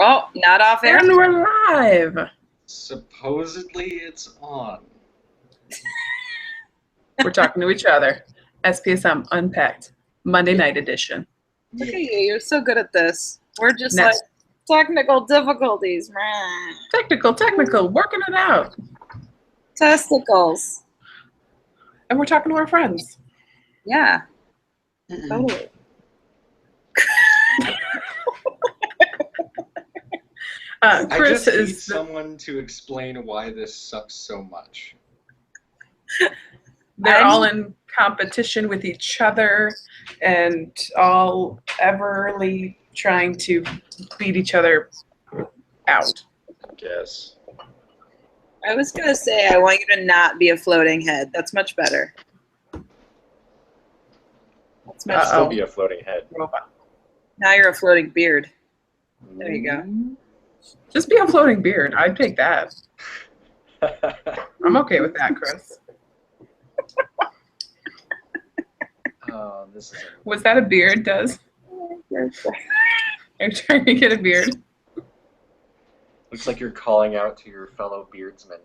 Oh, not off air? And we're live. Supposedly it's on. We're talking to each other. SPSM Unpacked, Monday night edition. Look at you. You're so good at this. We're just Next. like technical difficulties. Technical, working it out. Testicles. And we're talking to our friends. Yeah. Totally. Chris I just need is someone to explain why this sucks so much. they're all in competition with each other and all everly trying to beat each other out. I guess. I was going to say, I want you to not be a floating head. That's much better. That's much Still better. be a floating head. Robot. Now you're a floating beard. There you go. Just be a floating beard. I'd take that. I'm okay with that, Chris. Oh, this is. Was that a beard, Does? Are you trying to get a beard? Looks like you're calling out to your fellow beardsmen.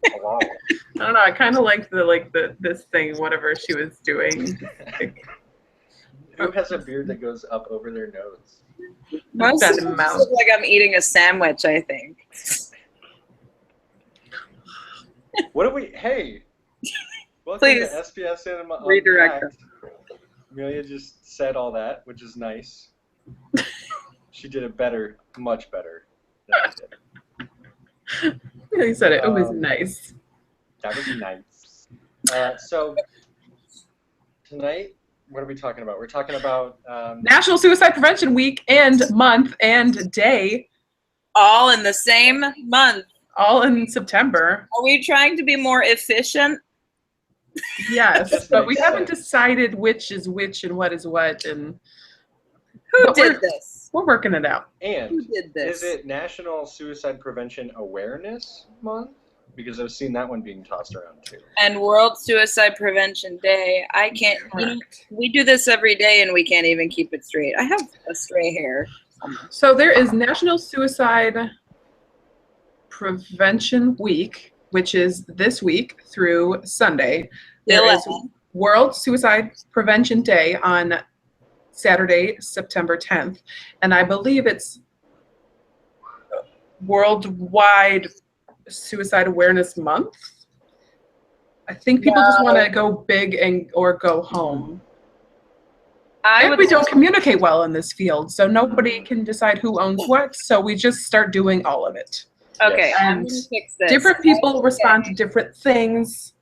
Hello. I don't know. I kind of liked this thing, whatever she was doing. Who has a beard that goes up over their nose? Most That's of a it mouth. looks like I'm eating a sandwich, I think. What do we? Hey. Welcome Please, to SPSM Unpacked. redirect them. Amelia just said all that, which is nice. She did it better, much better than I did. He said it. It was nice. That was nice. So tonight, what are we talking about? We're talking about National Suicide Prevention Week and month and day, All in the same month. all in September. Are we trying to be more efficient? Yes, Just but we makes haven't sense. decided which is which and what is what, and Who But did this? we're working it out. Who and did this? is it National Suicide Prevention Awareness Month? Because I've seen that one being tossed around too. And World Suicide Prevention Day. I can't. You know, we do this every day, and we can't even keep it straight. I have a stray hair. So there is National Suicide Prevention Week, which is this week through Sunday. There is 11. World Suicide Prevention Day on Saturday, September 10th. And I believe it's Worldwide Suicide Awareness Month. I think people just want to go big or go home. And we don't communicate well in this field, so nobody can decide who owns what, so we just start doing all of it. Okay, Yes. I'm And gonna fix this. different people respond to different things.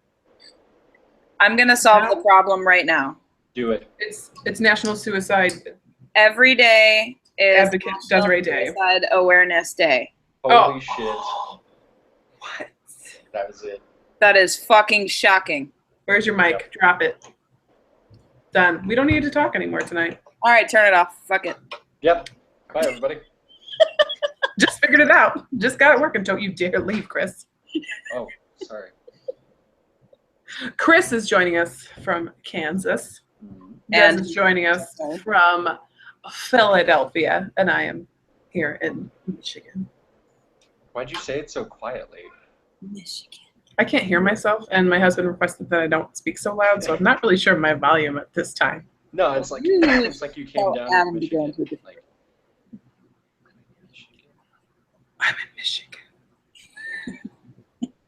I'm gonna solve the problem right now. Do it. It's National Suicide Every day is Advocate National Desiree Day. Suicide Awareness Day. Holy shit. What? That was it. That is fucking shocking. Where's your mic? Yep. Drop it. Done. We don't need to talk anymore tonight. All right, turn it off. Fuck it. Yep. Bye, everybody. Just figured it out. Just got it working. Don't you dare leave, Chris. Oh, sorry. Chris is joining us from Kansas. And- Des is joining us from Philadelphia. And I am here in Michigan. Why'd you say it so quietly? Michigan. I can't hear myself, and my husband requested that I don't speak so loud, so I'm not really sure my volume at this time. No, it's like you came Oh, down Adam to began Michigan. to- Like, I'm in Michigan.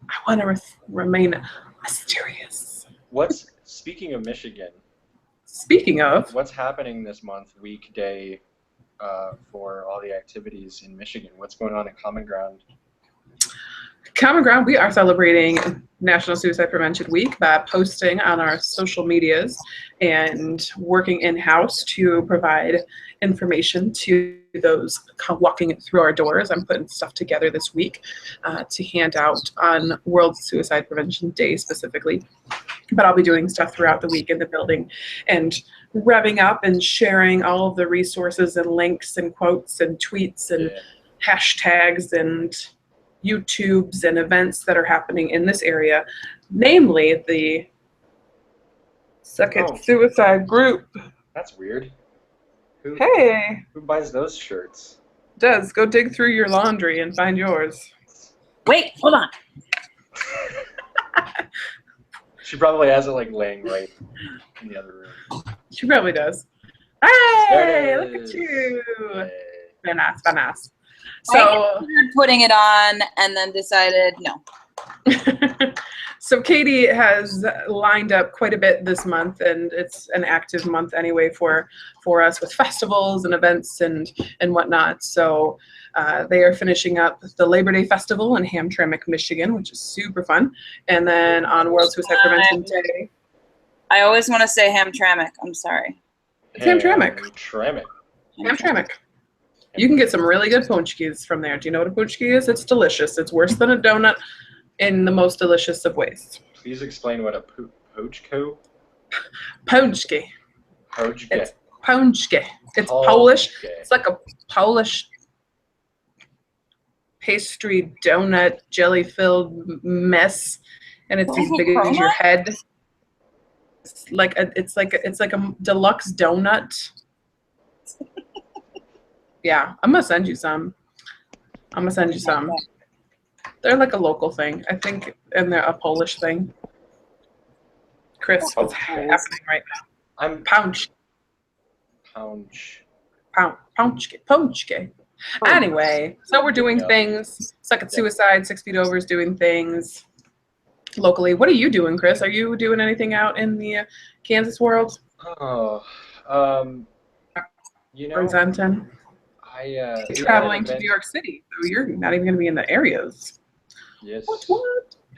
I want to remain mysterious. Speaking of Michigan, Speaking of, what's happening this month, weekday, for all the activities in Michigan? What's going on at Common Ground? Common Ground, we are celebrating National Suicide Prevention Week by posting on our social medias and working in-house to provide information to those walking through our doors. I'm putting stuff together this week to hand out on World Suicide Prevention Day specifically. But I'll be doing stuff throughout the week in the building and revving up and sharing all of the resources and links and quotes and tweets and hashtags and YouTubes and events that are happening in this area, namely the Second Suicide Group. That's weird. Hey, Who buys those shirts? Des, go dig through your laundry and find yours. Wait, hold on. She probably has it like laying right in the other room. She probably does. There Hey, it look at is. you. Yay. Very nice, very nice. I So, considered putting it on and then decided no. so Katie has lined up quite a bit this month, and it's an active month anyway for us with festivals and events and whatnot. So they are finishing up the Labor Day Festival in Hamtramck, Michigan, which is super fun. And then on World Suicide Prevention Day. I always want to say Hamtramck. I'm sorry. It's Hamtramck. Hamtramck. You can get some really good ponchkis from there. Do you know what a ponchki is? It's delicious. It's worse than a donut in the most delicious of ways. Please explain what a pochko. Ponchki. Pochke. It's ponchki. It's Ponchke. Polish. It's like a Polish pastry donut jelly-filled mess, and it's as big as your head. It's like a deluxe donut. Yeah, I'm gonna send you some. They're like a local thing, I think, and they're a Polish thing. Chris, what's happening right now? I'm Ponchki. Anyway, so we're doing things. Suck at Suicide, 6 Feet Over is doing things locally. What are you doing, Chris? Are you doing anything out in the Kansas world? Oh, you know, Presenting. Traveling to New York City, so you're not even going to be in the areas. Yes. What?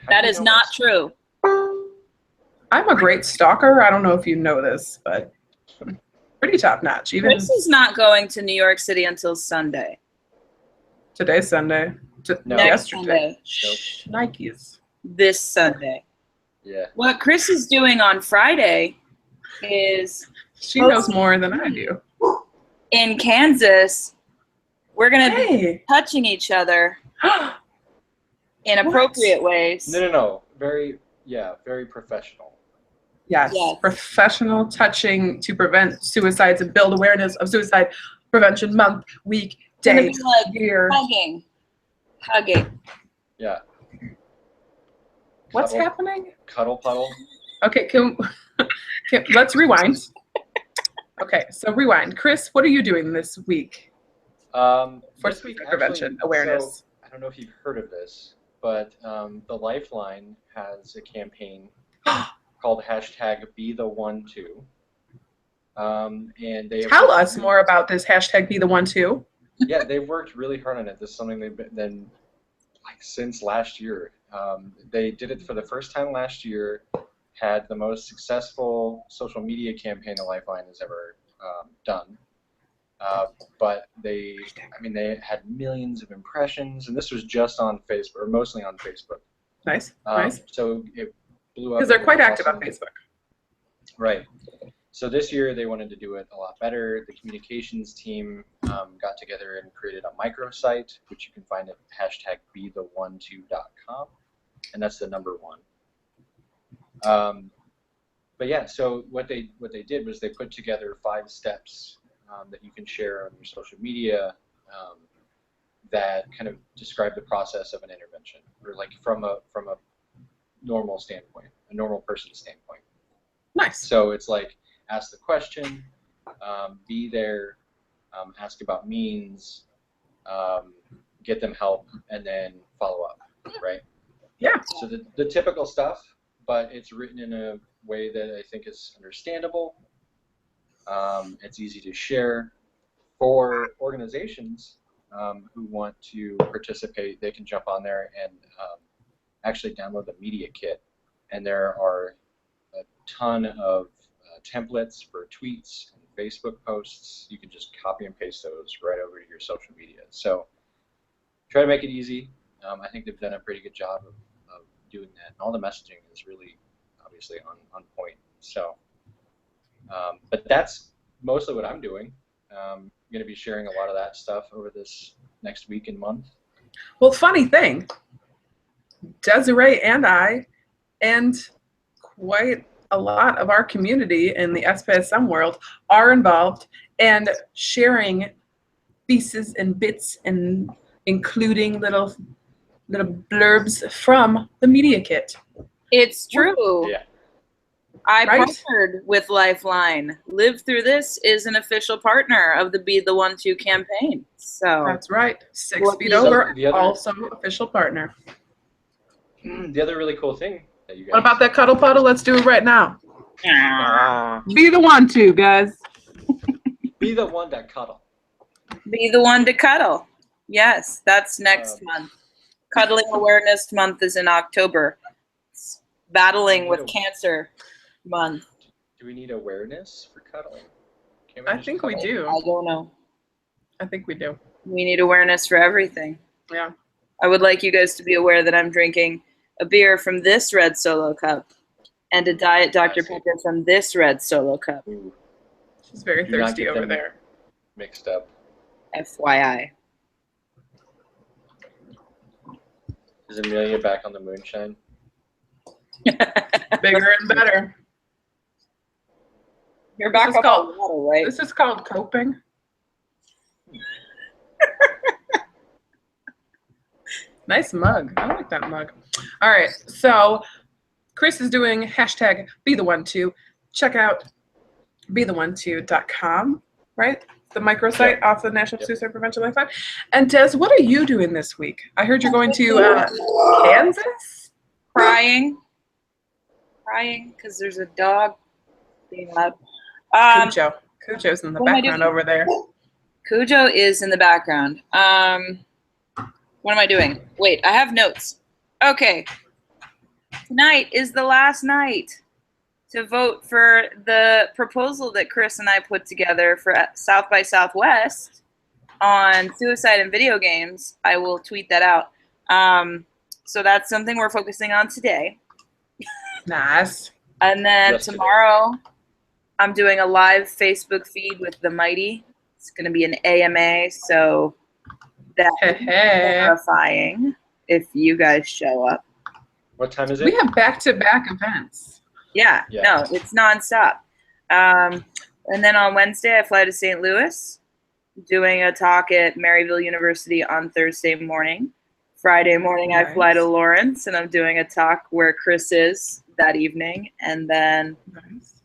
That is not true. I'm a great stalker. I don't know if you know this, but pretty top notch. Even Chris is not going to New York City until Sunday. Today's Sunday. No. Yesterday. Nope. Nikes. This Sunday. Yeah. What Chris is doing on Friday is She knows more than I do. in Kansas. We're going to be Hey. touching each other in appropriate ways. No. Very professional. Yes. Yes. Professional touching to prevent suicides and build awareness of Suicide Prevention Month, week, We're gonna day, be like year. hugging. Yeah. What's Cuddle. happening? Cuddle puddle. Okay, let's rewind. Okay, so rewind. Chris, what are you doing this week for This suicide week, prevention actually, awareness? So, I don't know if you've heard of this, but the Lifeline has a campaign called #BeTheOne2. And they Tell us more about this #BeTheOne2. Yeah, they've worked really hard on it. This is something they've been like since last year. They did it for the first time last year. Had the most successful social media campaign the Lifeline has ever done. But they had millions of impressions, and this was just on Facebook, or mostly on Facebook. Nice, nice. So it blew up. Because they're quite active on Facebook. Right. So this year they wanted to do it a lot better. The communications team got together and created a microsite, which you can find at #BeTheOne2.com, and that's the number 1. But yeah, so what they did was they put together 5 steps that you can share on your social media that kind of describe the process of an intervention, or like from a normal standpoint, a normal person's standpoint. Nice. So it's like ask the question, be there, ask about means, get them help, and then follow up, right? Yeah. So the typical stuff, but it's written in a way that I think is understandable. It's easy to share. For organizations who want to participate, they can jump on there and actually download the media kit. And there are a ton of templates for tweets and Facebook posts. You can just copy and paste those right over to your social media. So try to make it easy. I think they've done a pretty good job of doing that. And all the messaging is really obviously on point. So, but that's mostly what I'm doing. I'm going to be sharing a lot of that stuff over this next week and month. Well, funny thing, Desiree and I, and quite a lot of our community in the Spsm world are involved and sharing pieces and bits, and including little blurbs from the media kit. It's true. Yeah. I Right. partnered with Lifeline. Live Through This is an official partner of the Be the One To campaign. So That's right. 6 Well, Feet so Over, the other- also official partner. The other really cool thing that you guys. What about that cuddle puddle? Let's do it right now. Ah, Be the one to, guys. be the one that cuddle. Be the One to Cuddle. Yes, that's next month. Cuddling Awareness Month is in October. It's Battling with Cancer Month. Do we need awareness for cuddling? Can't I just think we cuddle? do. I don't know. I think we do. We need awareness for everything. Yeah. I would like you guys to be aware that I'm drinking a beer from this red Solo cup and a Diet Dr. Pepper from this red Solo cup. Ooh, She's very Do not thirsty get over them there. mixed up. FYI. Is Amelia back on the moonshine? Bigger and better. You're back is up called- on water, right? This is called coping. Nice mug. I like that mug. All right. So Chris is doing hashtag be the one to. Check out betheone2.com, right? The microsite off the National Suicide Prevention Lifeline. And Des, what are you doing this week? I heard you're going to Kansas? Crying because there's a dog being loud. Cujo. Cujo's in the what am I background doing? over there. Cujo is in the background. What am I doing? Wait, I have notes. Okay. Tonight is the last night to vote for the proposal that Chris and I put together for South by Southwest on suicide and video games. I will tweet that out. So that's something we're focusing on today. Nice. And then Just today. tomorrow, I'm doing a live Facebook feed with the Mighty. It's going to be an AMA, so that's terrifying if you guys show up. What time is it? We have back-to-back events. Yeah, Yeah. no, it's nonstop. And then on Wednesday, I fly to St. Louis, doing a talk at Maryville University on Thursday morning. Friday morning, I fly to Nice. Lawrence, and I'm doing a talk where Chris is that evening. And then Nice.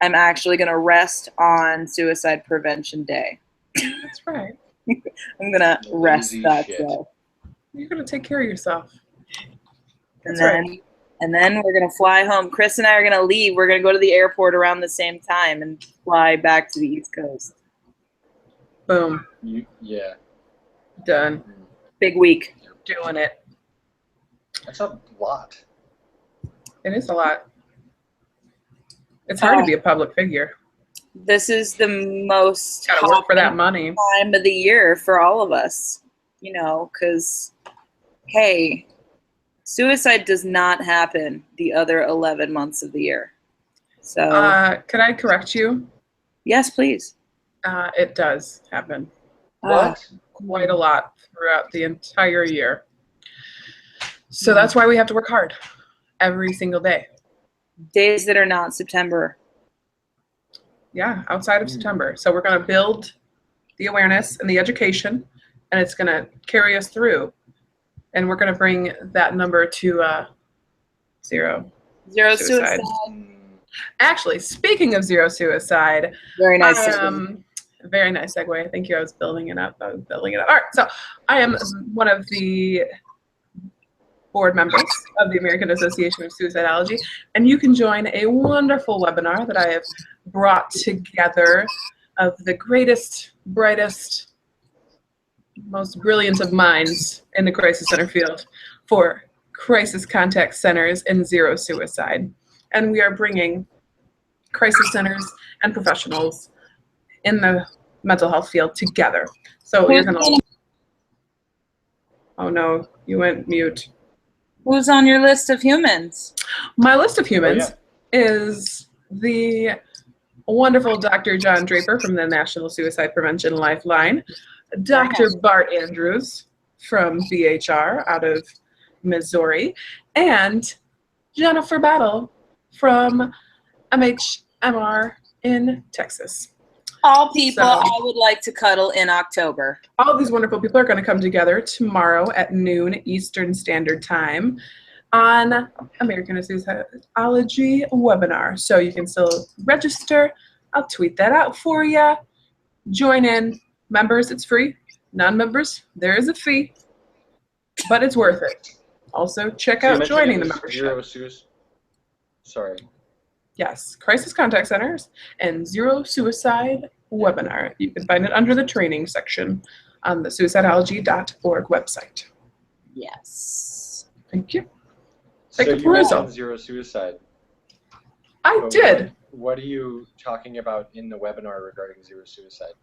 I'm actually going to rest on Suicide Prevention Day. That's right. I'm going to rest Lazy that shit. day. You're going to take care of yourself. And That's then, right. and then we're going to fly home. Chris and I are going to leave. We're going to go to the airport around the same time and fly back to the East Coast. Boom. Yeah. Done. Big week. Doing it. That's a lot. It is a lot. It's hard to be a public figure. This is the most Gotta work for that money. time of the year for all of us, you know, because, hey, suicide does not happen the other 11 months of the year. So, Can I correct you? yes, please. It does happen What? quite a lot throughout the entire year. So that's why we have to work hard every single day. Days that are not September. Yeah, outside of September. So we're going to build the awareness and the education, and it's going to carry us through. And we're going to bring that number to zero. Zero Suicide. suicide. Actually, speaking of zero suicide, Very nice. segue. very nice segue. Thank you. I was building it up. All right. So I am one of the board members of the American Association of Suicidology, and you can join a wonderful webinar that I have brought together of the greatest, brightest, most brilliant of minds in the crisis center field for crisis contact centers and zero suicide. And we are bringing crisis centers and professionals in the mental health field together. So you're going to... Oh no, you went mute. Who's on your list of humans? My list of humans is the wonderful Dr. John Draper from the National Suicide Prevention Lifeline, Dr. Bart Andrews from VHR out of Missouri, and Jennifer Battle from MHMR in Texas. All people So- I would like to cuddle in October. All of these wonderful people are going to come together tomorrow at noon Eastern Standard Time on American Suicidology webinar. So you can still register. I'll tweet that out for you. Join in. Members, it's free. Non-members, there is a fee, but it's worth it. Also, check So you out mentioned joining it the was membership. Sorry. Yes, Crisis Contact Centers and Zero Suicide webinar. You can find it under the training section on the suicidology.org website. Yes. Thank you. So Take a you perusal. mentioned zero suicide. I But did. What are you talking about in the webinar regarding zero suicide?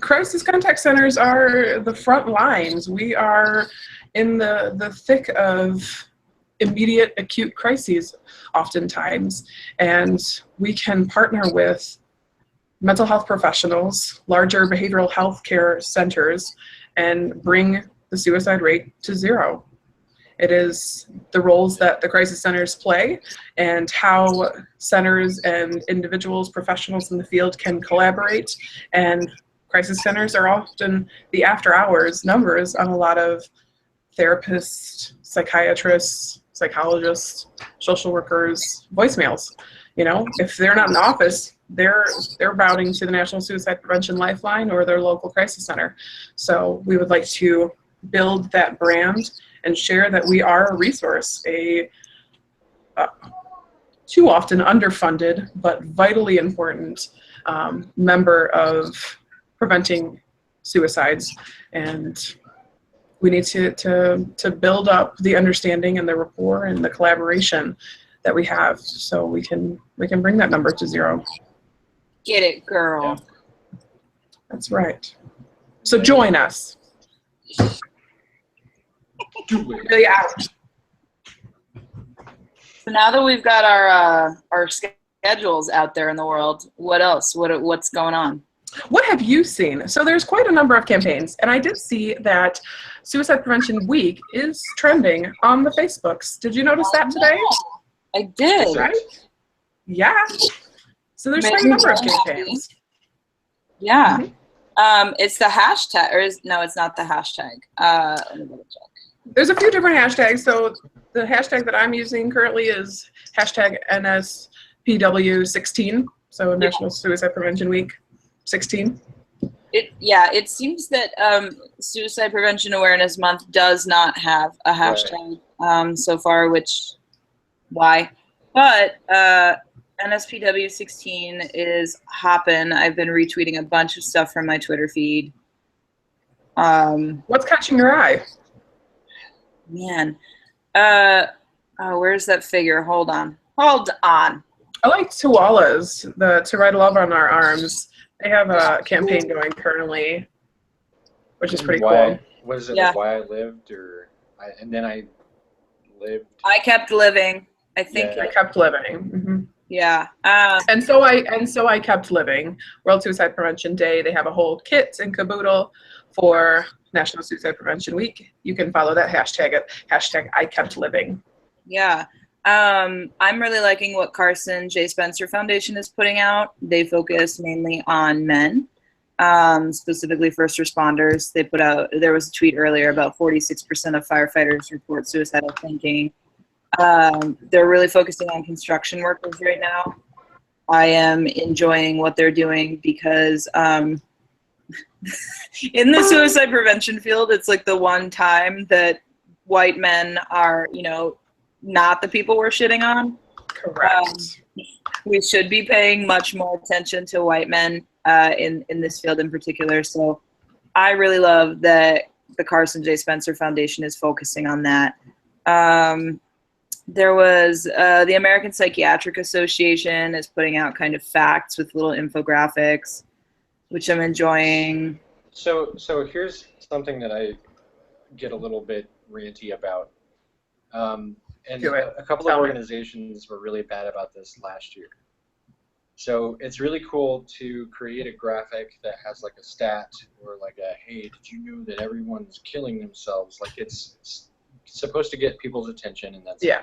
Crisis Contact Centers are the front lines. We are in the thick of immediate acute crises oftentimes, and we can partner with mental health professionals, larger behavioral health care centers, and bring the suicide rate to zero. It is the roles that the crisis centers play and how centers and individuals, professionals in the field can collaborate. And crisis centers are often the after hours numbers on a lot of therapists, psychiatrists, psychologists, social workers, voicemails. You know, if they're not in the office, they're routing to the National Suicide Prevention Lifeline or their local crisis center. So we would like to build that brand and share that we are a resource, a too often underfunded but vitally important member of preventing suicides. And we need to build up the understanding and the rapport and the collaboration that we have, so we can bring that number to zero. Get it, girl. Yeah. That's right. So join us. Really out. So now that we've got our schedules out there in the world, what else? What's going on? What have you seen? So there's quite a number of campaigns, and I did see that Suicide Prevention Week is trending on the Facebooks. Did you notice that today? I did. Right? Yeah. So there's quite a number of campaigns. Yeah. It's the hashtag, no, it's not the hashtag. Let me double check. There's a few different hashtags. So the hashtag that I'm using currently is hashtag NSPW16. So National Suicide Prevention Week 16. It seems that Suicide Prevention Awareness Month does not have a hashtag so far, why? But NSPW 16 is hopping. I've been retweeting a bunch of stuff from my Twitter feed. What's catching your eye? Man. Where's that figure? Hold on. I like Tuala's, To Write Love on Our Arms. They have a campaign going currently, which is pretty cool. What is it? Yeah. Like Why I Lived, and then I lived. I kept living. I think. I kept living. Mm-hmm. Yeah. And so I kept living. World Suicide Prevention Day. They have a whole kit and caboodle for National Suicide Prevention Week. You can follow that hashtag at hashtag I kept living. Yeah. I'm really liking what Carson J. Spencer Foundation is putting out. They focus mainly on men, specifically first responders. There was a tweet earlier about 46% of firefighters report suicidal thinking. They're really focusing on construction workers right now. I am enjoying what they're doing because in the suicide prevention field, it's like the one time that white men are, not the people we're shitting on. Correct. We should be paying much more attention to white men in this field in particular. So I really love that the Carson J. Spencer Foundation is focusing on that. There was the American Psychiatric Association is putting out kind of facts with little infographics, which I'm enjoying. So here's something that I get a little bit ranty about. And a couple of organizations were really bad about this last year. So it's really cool to create a graphic that has like a stat or like hey, did you know that everyone's killing themselves? Like it's supposed to get people's attention, and that's yeah.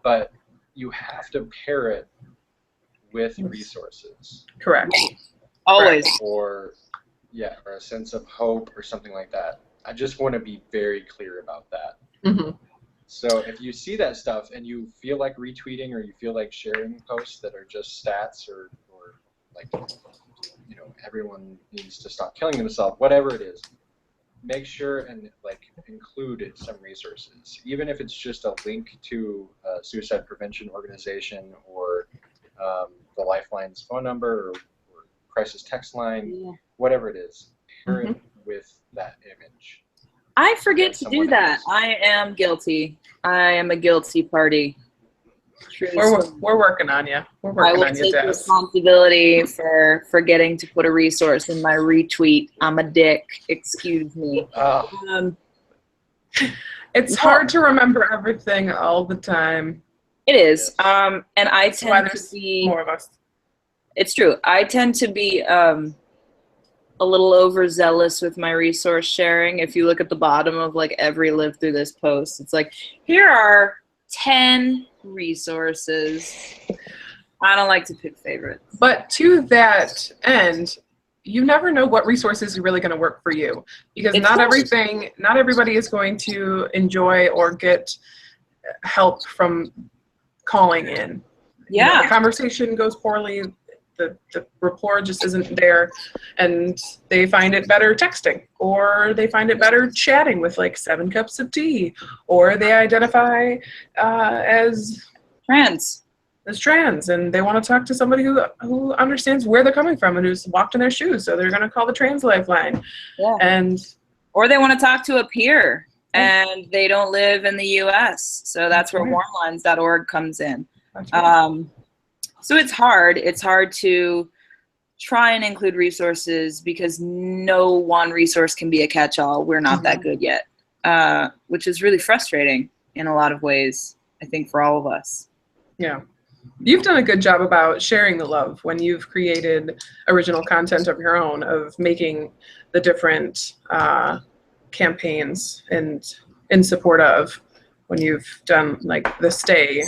But you have to pair it with resources. Correct. Always. Or a sense of hope or something like that. I just want to be very clear about that. Mm-hmm. So if you see that stuff and you feel like retweeting or you feel like sharing posts that are just stats or like, you know, everyone needs to stop killing themselves, whatever it is, make sure and like include some resources, even if it's just a link to a suicide prevention organization or the Lifeline's phone number or crisis text line, whatever it is, pair it with that image. I forget to do that. I am guilty. I am a guilty party. We're working on you. We're working on you, I will take Jess. responsibility for forgetting to put a resource in my retweet. I'm a dick. Excuse me. It's hard to remember everything all the time. It is. And I That's why tend to there's be more of us. It's true. I tend to be a little overzealous with my resource sharing. If you look at the bottom of like every live through this post, it's like, here are 10 resources. I don't like to pick favorites. But to that end, you never know what resources are really going to work for you, because not everybody is going to enjoy or get help from calling in. Yeah. You know, the conversation goes poorly. The rapport just isn't there, and they find it better texting, or they find it better chatting with like 7 cups of tea, or they identify as trans, and they want to talk to somebody who understands where they're coming from and who's walked in their shoes, so they're going to call the trans lifeline. Yeah. Or they want to talk to a peer and they don't live in the US, so that's where warmlines.org comes in. So it's hard. It's hard to try and include resources because no one resource can be a catch-all. We're not that good yet, which is really frustrating in a lot of ways, I think, for all of us. Yeah. You've done a good job about sharing the love when you've created original content of your own, of making the different campaigns and in support of, when you've done like the stay.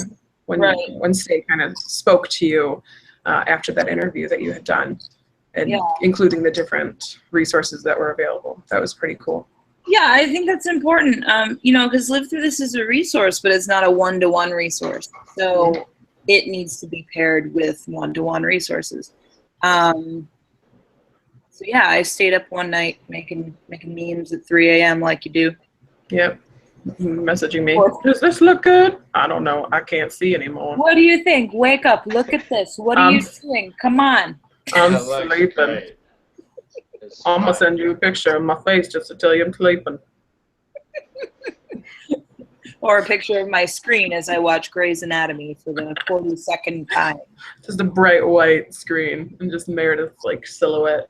When Stay kind of spoke to you after that interview that you had done, and including the different resources that were available. That was pretty cool. Yeah, I think that's important, because Live Through This is a resource, but it's not a one-to-one resource. So it needs to be paired with one-to-one resources. So yeah, I stayed up one night making memes at 3 a.m. like you do. Yep. Messaging me, does this look good? I don't know. I can't see anymore. What do you think? Wake up. Look at this. What are you doing? Come on. I'm sleeping. I'm going to send you a picture of my face just to tell you I'm sleeping. Or a picture of my screen as I watch Grey's Anatomy for the 42nd time. Just a bright white screen and just Meredith's like silhouette.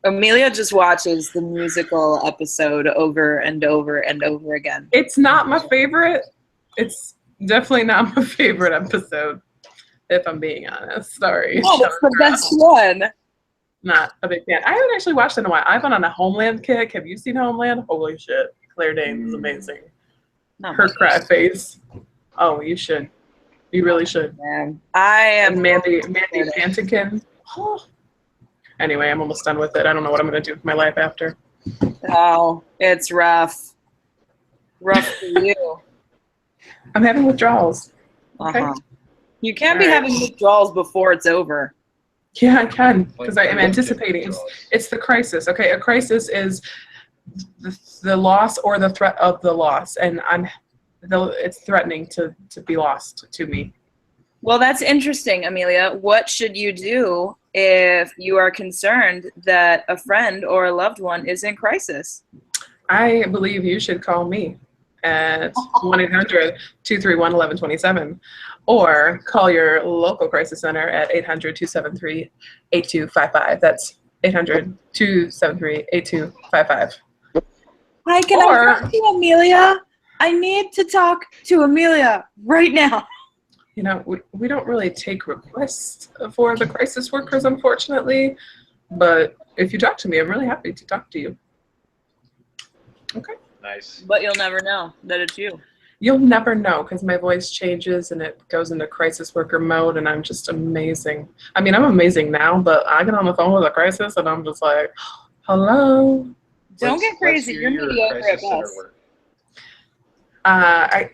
Amelia just watches the musical episode over and over and over again. It's not my favorite. It's definitely not my favorite episode, if I'm being honest. Sorry. Oh, it's the best one. Not a big fan. I haven't actually watched it in a while. I've been on a Homeland kick. Have you seen Homeland? Holy shit. Claire Danes is amazing. Her cry face. Oh, you should. You really should. Man. I am. And Mandy Patinkin. Oh. Anyway, I'm almost done with it. I don't know what I'm going to do with my life after. Oh, it's rough. Rough for you. I'm having withdrawals. Okay. You can't be having withdrawals before it's over. Yeah, I can, because I am anticipating. It's the crisis. Okay, a crisis is the loss or the threat of the loss, and it's threatening to be lost to me. Well, that's interesting, Amelia. What should you do if you are concerned that a friend or a loved one is in crisis? I believe you should call me at 1-800-231-1127 or call your local crisis center at 800-273-8255. That's 800-273-8255. Hi, can I talk to Amelia? I need to talk to Amelia right now. You know, we don't really take requests for the crisis workers, unfortunately. But if you talk to me, I'm really happy to talk to you. Okay. Nice. But you'll never know that it's you. You'll never know because my voice changes and it goes into crisis worker mode, and I'm just amazing. I mean, I'm amazing now, but I get on the phone with a crisis and I'm just like, hello. Don't get crazy. Let's hear You're your mediocre at crisis center best. work. I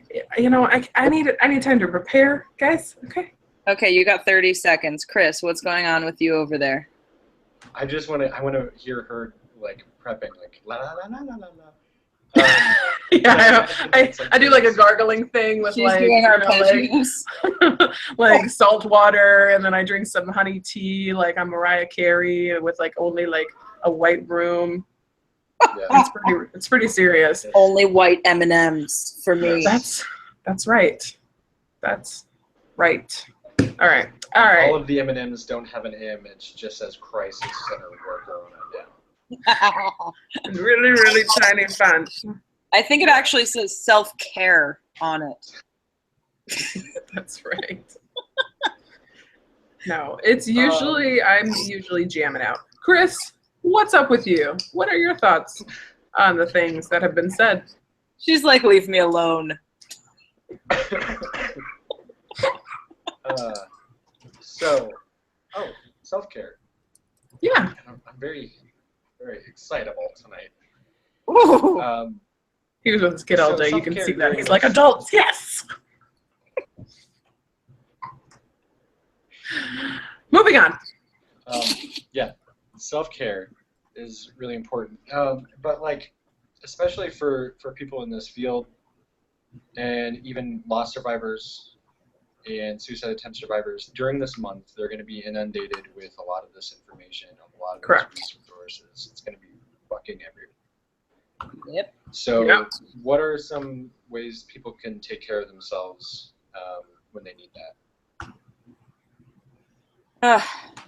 need time to prepare, guys. Okay. Okay, you got 30 seconds. Chris, what's going on with you over there? I want to hear her like prepping, like la la la la la la. Yeah, I do like a gargling thing with She's like, doing you know, arpeggios. like salt water, and then I drink some honey tea like I'm Mariah Carey with like only like a white room. Yeah. It's pretty serious. Only white M&Ms for me. Yes. That's right. That's right. All right. All of the M&Ms don't have an M. It just says crisis center worker on it now. Really, really tiny font. I think it actually says self-care on it. That's right. No, it's usually I'm usually jamming out. Chris, what's up with you? What are your thoughts on the things that have been said? She's like, leave me alone. Self-care. Yeah. I'm very, very excitable tonight. Ooh. He was with his kid all day. You can self-care see that. really He's like, is- adults, yes. Moving on. Yeah, self-care is really important. But like, especially for people in this field, and even loss survivors and suicide attempt survivors, during this month, they're going to be inundated with a lot of this information, a lot of Correct. these resources. It's going to be fucking everywhere. Yep. So, Yep. what are some ways people can take care of themselves when they need that?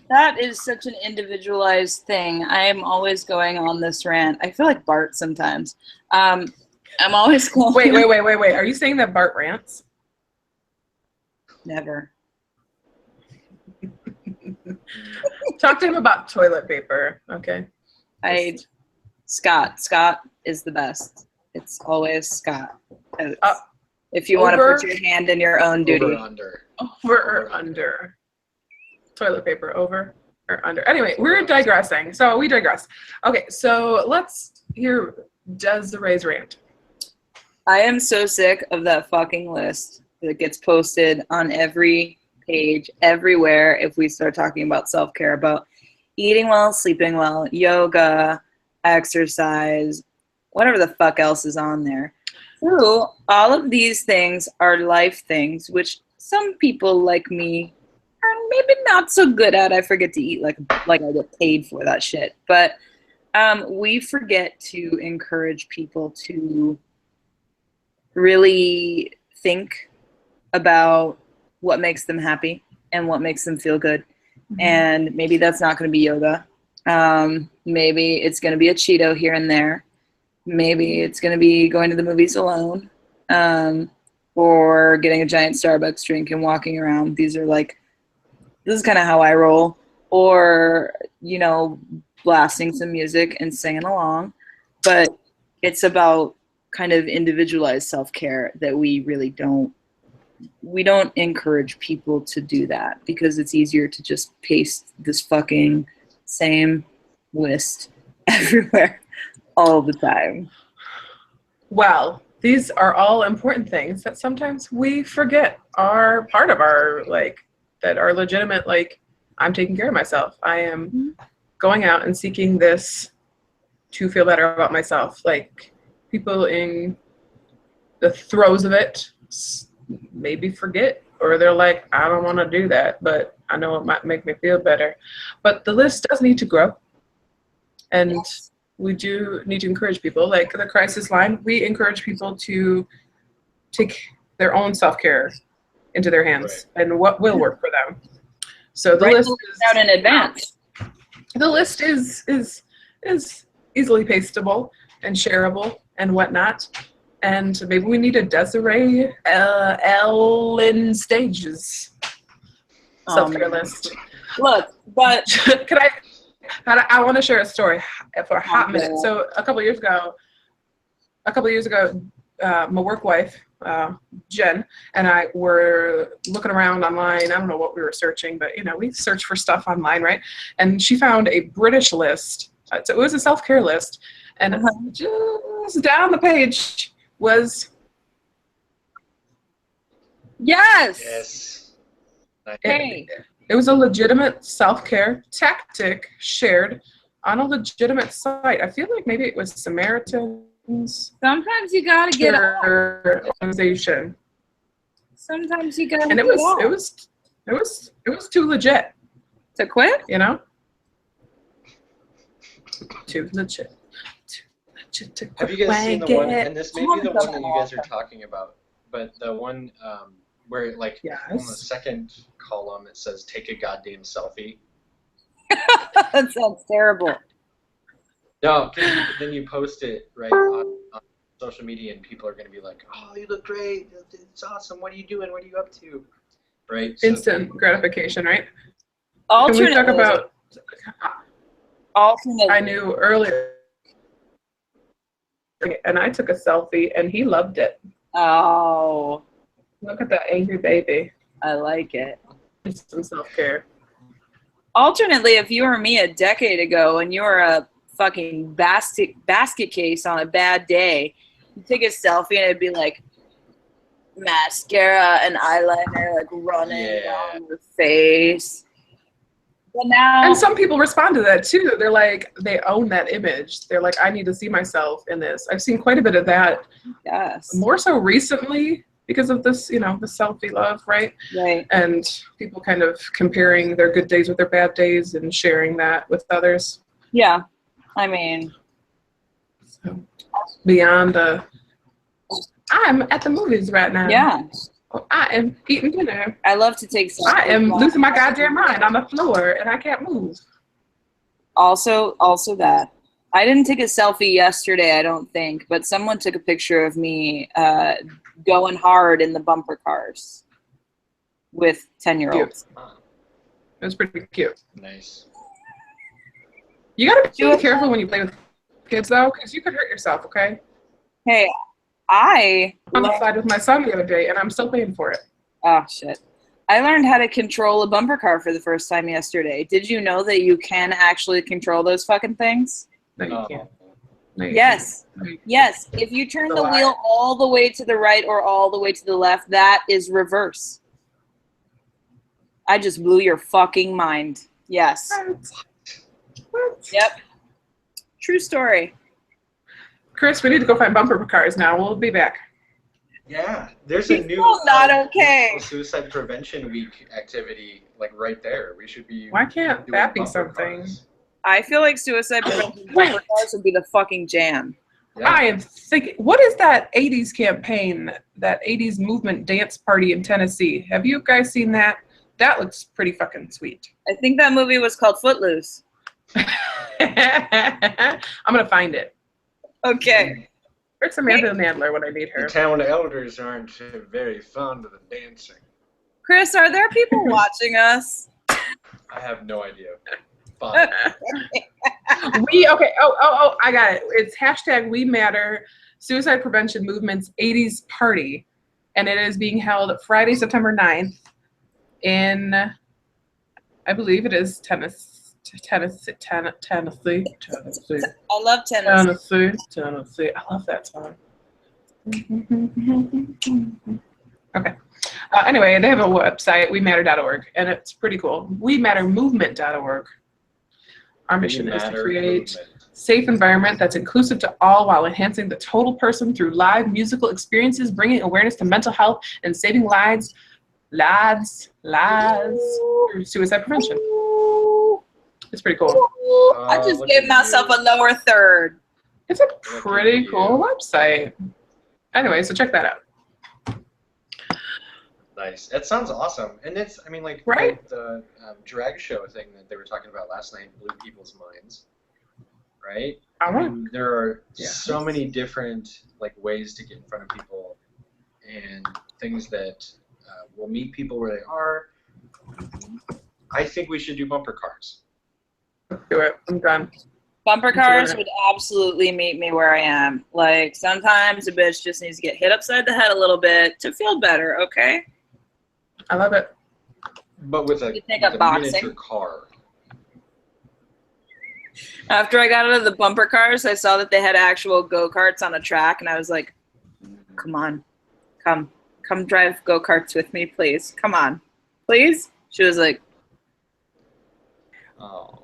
That is such an individualized thing. I am always going on this rant. I feel like Bart sometimes. I'm always going. Wait. Are you saying that Bart rants? Never. Talk to him about toilet paper, okay? Scott is the best. It's always Scott. Uh, If you want to over- put your hand in your own duty. Over under. Over or under? Toilet paper, over or under? Anyway, we're digressing. So we digress. Okay, so let's hear Desiree's rant. I am so sick of that fucking list that gets posted on every page, everywhere, if we start talking about self-care, about eating well, sleeping well, yoga, exercise, whatever the fuck else is on there. So all of these things are life things, which some people like me are maybe not so good at. I forget to eat like I get paid for that shit. But we forget to encourage people to really think about what makes them happy and what makes them feel good. Mm-hmm. And maybe that's not going to be yoga. Maybe it's going to be a Cheeto here and there. Maybe it's going to be going to the movies alone, or getting a giant Starbucks drink and walking around. This is kind of how I roll. Or, blasting some music and singing along. But it's about kind of individualized self-care that we really don't encourage people to do that, because it's easier to just paste this fucking same list everywhere all the time. Well, these are all important things that sometimes we forget are part of our, that are legitimate, I'm taking care of myself. I am going out and seeking this to feel better about myself. People in the throes of it maybe forget, or they're like, I don't want to do that, but I know it might make me feel better. But the list does need to grow. And we do need to encourage people. Like the crisis line, we encourage people to take their own self-care into their hands and what will work for them. So the list is out in advance. The list is easily pastable and shareable and whatnot. And maybe we need a Desiree L in stages self-care list. Look, but I want to share a story for a hot minute. So a couple of years ago, my work wife Jen and I were looking around online. I don't know what we were searching, but we search for stuff online, right? And she found a British list. So it was a self-care list, and just down the page was Yes. Hey. It was a legitimate self-care tactic shared on a legitimate site. I feel like maybe it was Samaritan's. Sometimes you gotta get off. Organization. Sometimes you gotta. And it was too legit to quit. Too legit. To quit. Have you guys seen the one? And this may be the one that you guys are talking about, but the one where on the second column it says "Take a goddamn selfie." That sounds terrible. No, then you post it on social media, and people are going to be like, "Oh, you look great! It's awesome! What are you doing? What are you up to?" Right? Instant gratification, right? Alternate. Can we talk about? Alternate. I knew earlier, and I took a selfie, and he loved it. Oh. Look at that angry baby. I like it. It's some self-care. Alternately, if you were me a decade ago and you were a fucking basket case on a bad day, you take a selfie and it'd be like mascara and eyeliner running down your face. But now, and some people respond to that too. They're like, they own that image. They're like, I need to see myself in this. I've seen quite a bit of that. Yes. More so recently because of this, the selfie love, right? Right. And people kind of comparing their good days with their bad days and sharing that with others. Yeah. I mean, so beyond I'm at the movies right now. Yeah. I am eating dinner. I love to take selfies. I am losing my goddamn mind on the floor and I can't move. Also that. I didn't take a selfie yesterday, I don't think, but someone took a picture of me going hard in the bumper cars with 10-year-olds. It was pretty cute. Nice. You gotta be careful when you play with kids, though, because you could hurt yourself, okay? Hey, I on the side with my son the other day, and I'm still paying for it. Oh, shit. I learned how to control a bumper car for the first time yesterday. Did you know that you can actually control those fucking things? No, you can't. No, you yes. can't. Yes. If you turn the wheel all the way to the right or all the way to the left, that is reverse. I just blew your fucking mind. Yes. What? Yep. True story. Chris, we need to go find bumper cars now. We'll be back. Yeah, there's a new not okay. Suicide Prevention Week activity right there. We should be. Why can't that be something? Cars. I feel like suicide prevention bumper cars would be the fucking jam. Yeah. I am thinking, what is that 80s campaign, that 80s movement dance party in Tennessee? Have you guys seen that? That looks pretty fucking sweet. I think that movie was called Footloose. I'm going to find it. Okay. Where's Samantha Nadler when I need her? The town elders aren't very fond of the dancing. Chris, are there people watching us? I have no idea. Fine. Okay. Oh, I got it. It's hashtag We Matter Suicide Prevention Movement's 80s Party. And it is being held Friday, September 9th in, I believe it is Tennessee. I love Tennessee. Tennessee. I love that song. Okay. Anyway, they have a website, wematter.org, and it's pretty cool. WeMatterMovement.org. Our mission is to create a safe environment that's inclusive to all while enhancing the total person through live musical experiences, bringing awareness to mental health, and saving lives through suicide prevention. It's pretty cool. I just gave myself a lower third. It's a pretty cool website. Anyway, so check that out. Nice. That sounds awesome. And it's, right? the drag show thing that they were talking about last night blew people's minds, right? There are so many different ways to get in front of people and things that will meet people where they are. I think we should do bumper cars. Let's do it. I'm done. Bumper cars would absolutely meet me where I am. Like, sometimes a bitch just needs to get hit upside the head a little bit to feel better, okay? I love it. But with a miniature car. After I got out of the bumper cars, I saw that they had actual go-karts on a track, and I was like, come on. Come drive go-karts with me, please. Come on. Please? She was like, oh.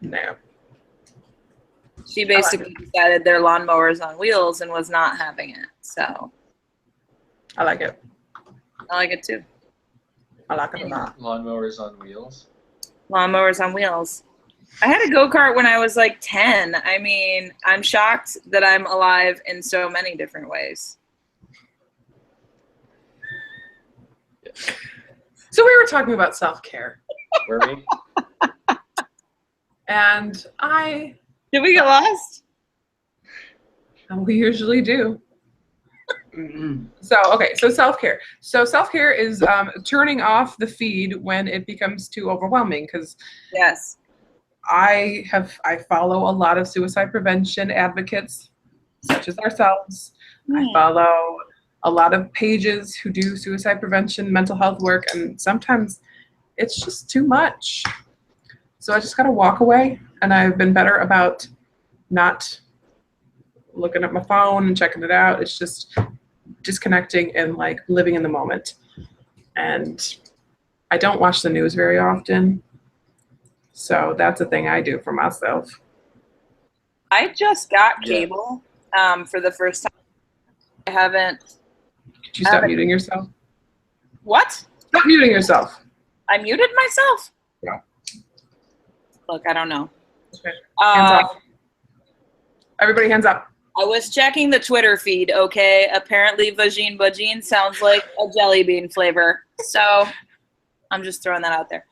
No. She basically decided their lawnmowers on wheels and was not having it. So I like it. I like it too. I like it a lot. Lawnmowers on wheels. Lawnmowers on wheels. I had a go-kart when I was like 10. I mean, I'm shocked that I'm alive in so many different ways. So we were talking about self-care. Were we? And Did we get lost? We usually do. So self-care. So self-care is turning off the feed when it becomes too overwhelming, because yes, I follow a lot of suicide prevention advocates, such as ourselves. I follow a lot of pages who do suicide prevention, mental health work, and sometimes it's just too much. So I just got to walk away, and I've been better about not looking at my phone and checking it out. It's just disconnecting and like living in the moment. And I don't watch the news very often. So that's a thing I do for myself. I just got cable for the first time. I haven't. Could you stop muting yourself? What? Stop muting yourself. I muted myself? Yeah. Look, I don't know. Okay. Hands off. Everybody hands up. I was checking the Twitter feed, okay? Apparently vagine bajine sounds like a jelly bean flavor. So I'm just throwing that out there.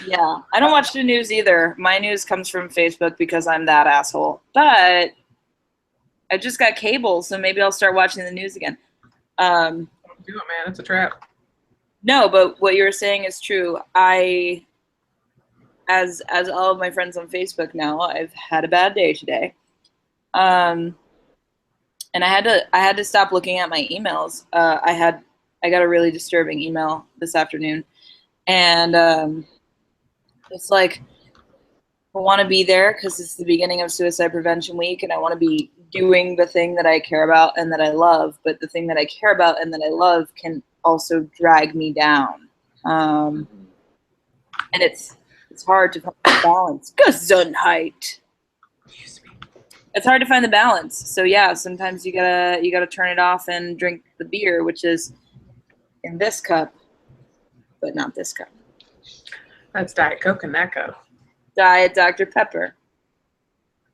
Yeah, I don't watch the news either. My news comes from Facebook because I'm that asshole. But I just got cable, so maybe I'll start watching the news again. Don't do it, man. It's a trap. No, but what you're saying is true. As all of my friends on Facebook know, I've had a bad day today. And I had to stop looking at my emails. I got a really disturbing email this afternoon, and it's like I want to be there because it's the beginning of Suicide Prevention Week, and I want to be doing the thing that I care about and that I love. But the thing that I care about and that I love can also drag me down, and it's hard to find the balance. Gesundheit. It's hard to find the balance. So yeah, sometimes you gotta turn it off and drink the beer, which is in this cup, but not this cup. That's Diet Coke in that cup. Diet Dr. Pepper.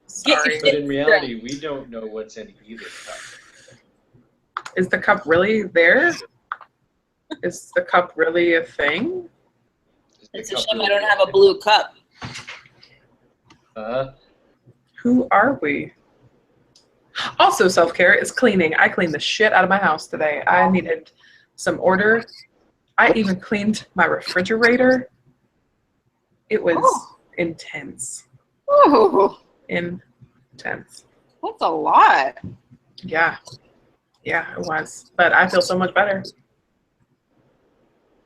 Sorry. But in reality, we don't know what's in either cup. Is the cup really there? Is the cup really a thing? It's a shame I don't have a blue cup. Who are we? Also, self-care is cleaning. I cleaned the shit out of my house today. I needed some order. I even cleaned my refrigerator. It was intense. Oh, intense. That's a lot. Yeah, it was. But I feel so much better.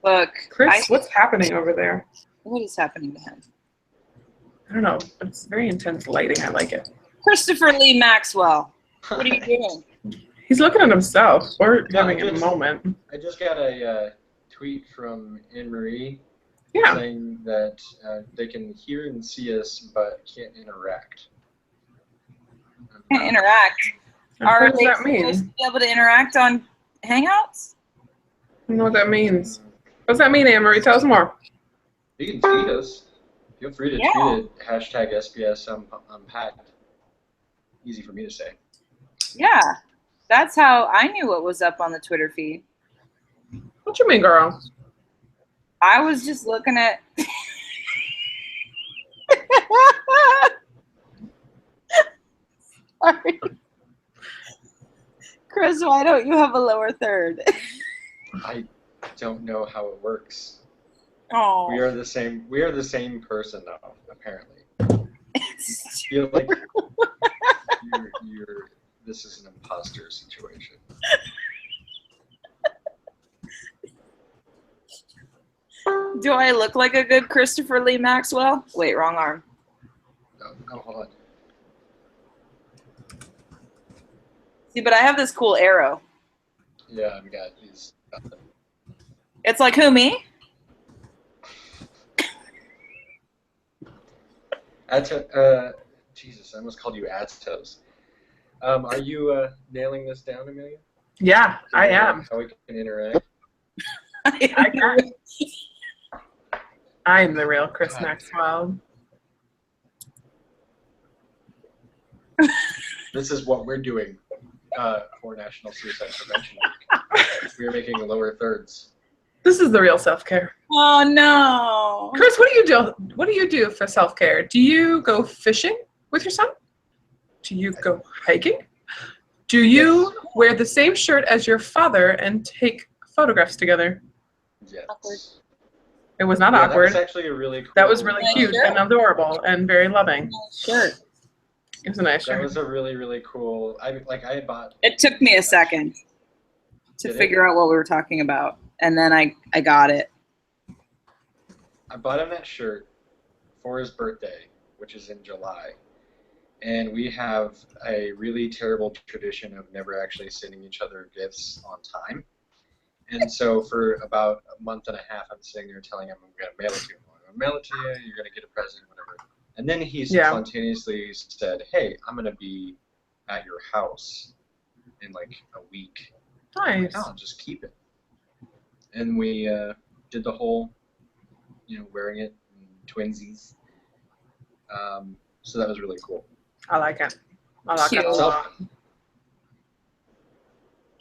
Look, Chris, what's happening over there? What is happening to him? I don't know. It's very intense lighting. I like it. Christopher Lee Maxwell. What are you doing? He's looking at himself or having a moment. I just got a tweet from Anne Marie saying that they can hear and see us but can't interact. Can't interact. What does that mean? Supposed to be able to interact on Hangouts? I don't know what that means. What does that mean, Anne Marie? Tell us more. You can tweet us. Feel free to tweet it. Hashtag Spsm Unpacked. Easy for me to say. Yeah. That's how I knew what was up on the Twitter feed. What you mean, girl? I was just looking at... Sorry. Chris, why don't you have a lower third? I don't know how it works. Oh. We are the same person though, apparently. feel like you're this is an imposter situation. Do I look like a good Christopher Lee Maxwell? Wait, wrong arm. No, hold on. See, but I have this cool arrow. Yeah, I've got these. It's like, who, me? Jesus, I almost called you Atos. Are you nailing this down, Amelia? Yeah, I am. How we can interact? I am the real Chris God. Maxwell. This is what we're doing for National Suicide Prevention Week. We are making lower thirds. This is the real self-care. Oh no. Chris, what do you do? What do you do for self-care? Do you go fishing with your son? Do you go hiking? Do you wear the same shirt as your father and take photographs together? Yes. Awkward. It was not Yeah, awkward. that was actually a really cool. That was really Nice cute shirt. and adorable and very loving. Sure. It was a nice That shirt. was a really, really cool. I had bought. It took me a second to Did it? figure out what we were talking about, and then I got it. I bought him that shirt for his birthday, which is in July. And we have a really terrible tradition of never actually sending each other gifts on time. And so for about a month and a half, I'm sitting there telling him I'm going to mail it to you. I'm going to mail it to you. You're going to get a present, whatever. And then he spontaneously said, hey, I'm going to be at your house in like a week. Nice. I'll just keep it. And we did the whole, wearing it in twinsies. So that was really cool. I like it. I like Cute. it a lot.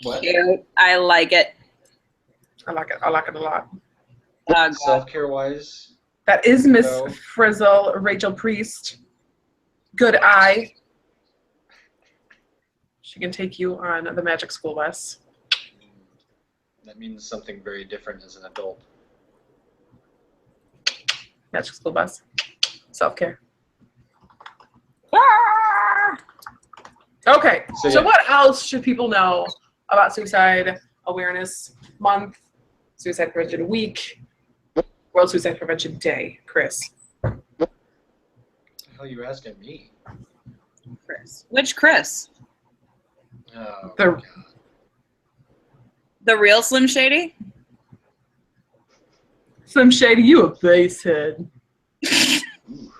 What? Cute. I like it. I like it. I like it a lot. God. Self-care wise, That is Miss So- Frizzle, Rachel Priest. Good eye. She can take you on the Magic School Bus. that means something very different as an adult. Magic School Bus. Self-care. Ah! Okay, So, so yeah. what else should people know about Suicide Awareness Month, Suicide Prevention Week, World Suicide Prevention Day? Chris. What the hell are you asking me? Chris. Which Chris? Oh, The- God. The real Slim Shady? Slim Shady, you a basehead. Ooh.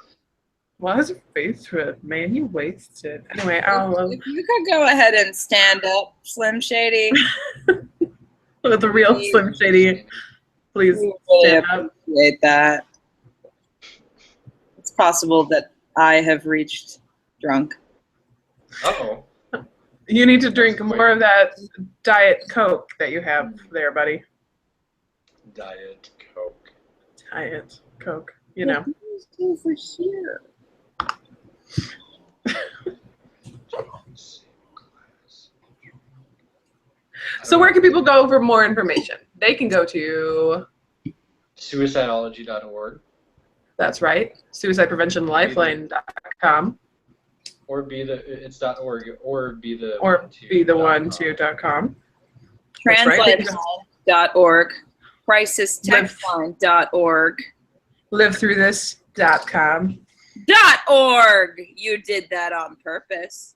Why is your face red, man? You wasted. Anyway, I'll If you could go ahead and stand up, Slim Shady. with the real Slim Shady. Please We really stand up. appreciate that. It's possible that I have reached drunk. Uh-oh. You need to drink more of that Diet Coke that you have there, buddy. Diet Coke. Diet Coke, you know. Over here. So where can people go for more information? They can go to, Suicidology.org that's right, suicidepreventionlifeline.com or it's .org or be the or one too be the one .com. too.com. That's right. Translifeline.org. Crisistechtline.org. Livethroughthis.com. .org. You did that on purpose.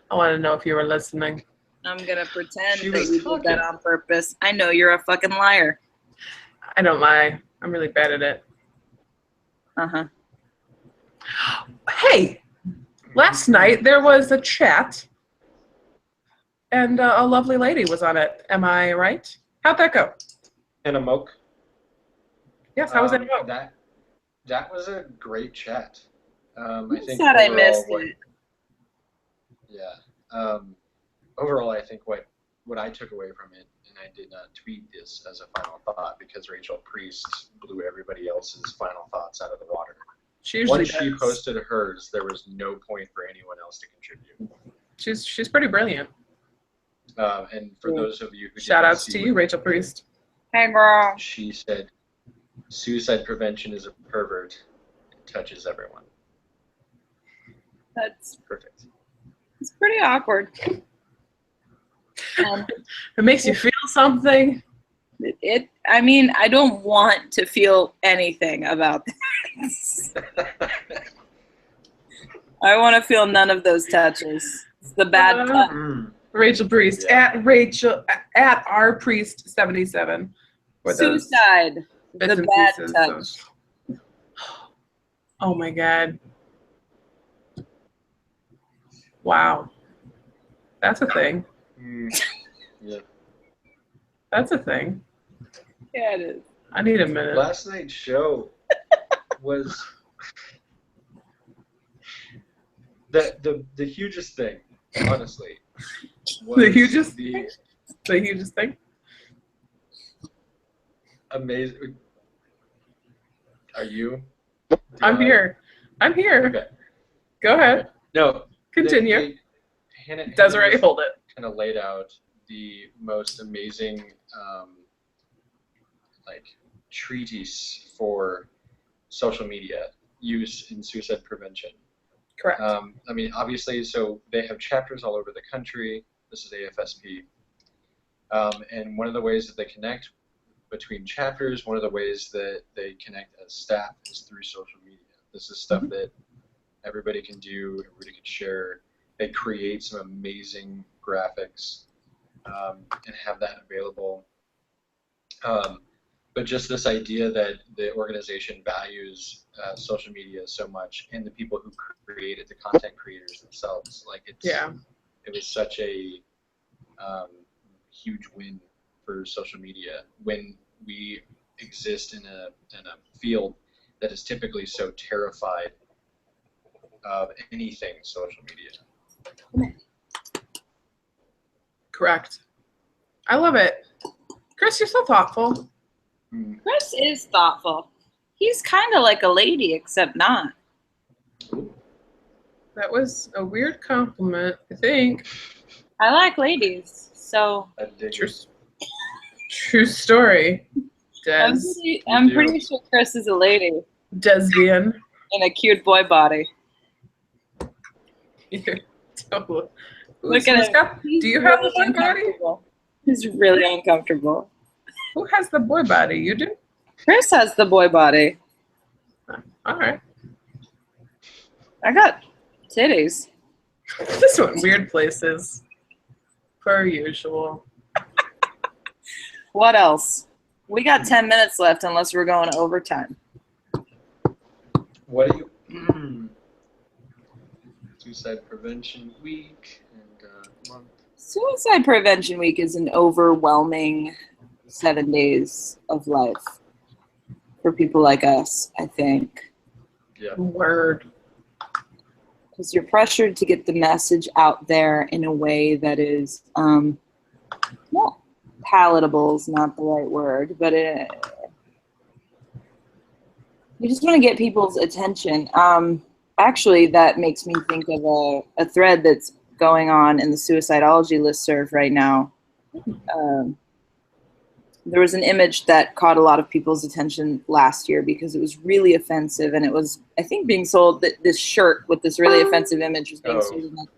I want to know if you were listening. I'm gonna pretend She that was you did that talking. on purpose. I know you're a fucking liar. I don't lie. I'm really bad at it. Uh-huh. Hey, last night there was a chat and a lovely lady was on it. Am I right? How'd that go? And a moke. Yes, how was it? That was a great chat. I You think said I overall missed what- it. Yeah. Overall, I think what I took away from it, and I did not tweet this as a final thought because Rachel Priest blew everybody else's final thoughts out of the water. She usually Once she does. posted hers, there was no point for anyone else to contribute. She's pretty brilliant. And for those of you who Shout didn't outs see to what you, Rachel Priest. Hey, girl. she said, suicide prevention is a pervert. It touches everyone. That's Perfect. it's pretty awkward. It makes you feel something. I mean, I don't want to feel anything about this. I want to feel none of those touches. It's the bad touch. Rachel Priest at our Priest 77 for those Suicide. bits The and bad pieces touch. Oh my God. Wow. That's a thing. Yeah. That's a thing. Yeah, it is. I need a minute. Last night's show was the hugest thing, honestly. The hugest thing? Amazing. Are you? I'm here. Okay. Go ahead. No. Continue. Hannah Desiree, hold it. kind of laid out the most amazing treatise for social media use in suicide prevention. Correct. I mean, obviously, so they have chapters all over the country. This is AFSP. And one of the ways that they connect between chapters, one of the ways that they connect as staff is through social media. This is stuff that everybody can do, everybody can share. They create some amazing graphics and have that available. But just this idea that the organization values social media so much, and the people who create it, the content creators themselves, it was such a huge win for social media when we exist in a field that is typically so terrified of anything social media. Correct. I love it. Chris, you're so thoughtful. Chris is thoughtful. He's kind of like a lady, except not. That was a weird compliment, I think. I like ladies, so. True story. I'm pretty sure Chris is a lady. Desbian. In a cute boy body. Look at him. Do you have the boy body? He's really uncomfortable. Who has the boy body? You do? Chris has the boy body. All right. I got titties. This went weird places. Per usual. What else? We got 10 minutes left unless we're going to overtime. What do you... Suicide Prevention Week and month. Suicide Prevention Week is an overwhelming 7 days of life for people like us, I think. Yeah. Word. Because you're pressured to get the message out there in a way that is, well, palatable is not the right word, but you just want to get people's attention. Actually, that makes me think of a thread that's going on in the suicidology listserv right now. There was an image that caught a lot of people's attention last year because it was really offensive, and it was, I think, being sold, that this shirt with this really offensive image was being sold in like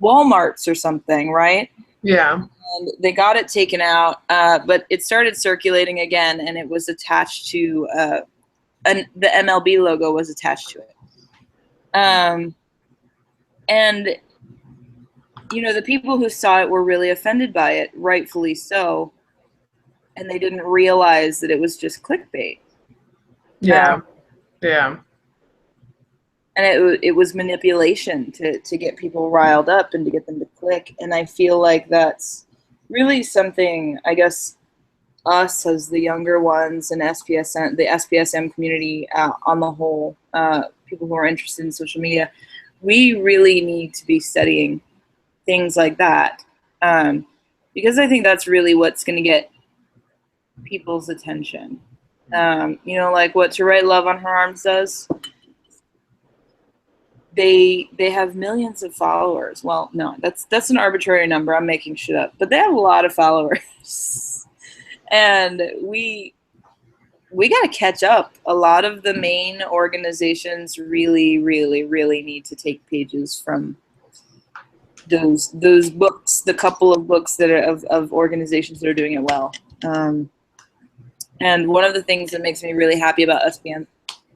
Walmarts or something, right? Yeah. And they got it taken out, but it started circulating again, and it was attached to, the MLB logo was attached to it. And, you know, the people who saw it were really offended by it, rightfully so, and they didn't realize that it was just clickbait. Yeah. Yeah. And it was manipulation to get people riled up and to get them to click. And I feel like that's really something, I guess, us as the younger ones and SPSM, the SPSM community on the whole, people who are interested in social media, we really need to be studying things like that, because I think that's really what's going to get people's attention. You know, like what To Write Love on Her Arms does. They have millions of followers. Well, no, that's an arbitrary number. I'm making shit up, but they have a lot of followers. And we we got to catch up. A lot of the main organizations really, really, really need to take pages from those books, the couple of books that are of organizations that are doing it well. And one of the things that makes me really happy about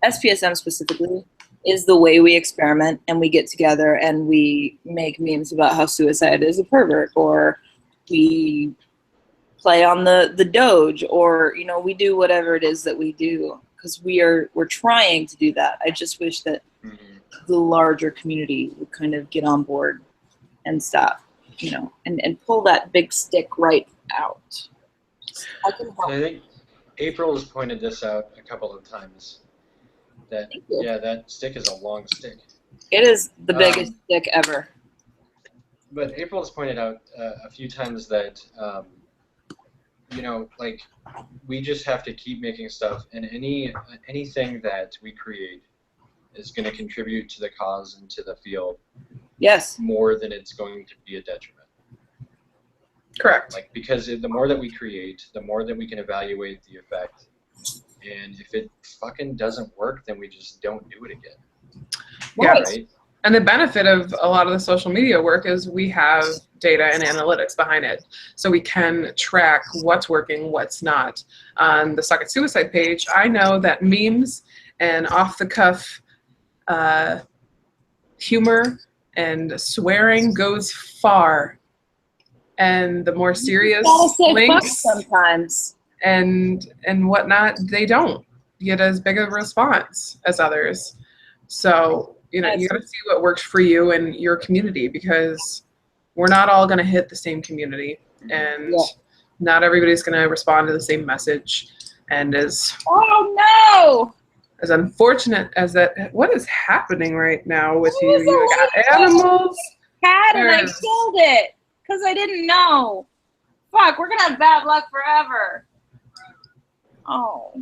SPSM specifically is the way we experiment and we get together and we make memes about how suicide is a pervert, or we play on the Doge, or we do whatever it is that we do, because we're trying to do that. I just wish that the larger community would kind of get on board and stop, and pull that big stick right out. I can help. I think April has pointed this out a couple of times. That that stick is a long stick. It is the biggest stick ever. But April has pointed out a few times that like we just have to keep making stuff, and anything that we create is going to contribute to the cause and to the field. Yes. More than it's going to be a detriment. Correct. Like, because the more that we create, the more that we can evaluate the effect. And if it fucking doesn't work, then we just don't do it again. Yeah. Right? And the benefit of a lot of the social media work is we have data and analytics behind it. So we can track what's working, what's not. On the Suck at Suicide page, I know that memes and off-the-cuff humor and swearing goes far. And the more serious links sometimes and whatnot, they don't get as big of a response as others. So you got to see what works for you and your community, because we're not all going to hit the same community, and not everybody's going to respond to the same message. And as unfortunate as that, what is happening right now with you? You got animals. Cat, and I killed it because I didn't know. Fuck, we're gonna have bad luck forever. Oh.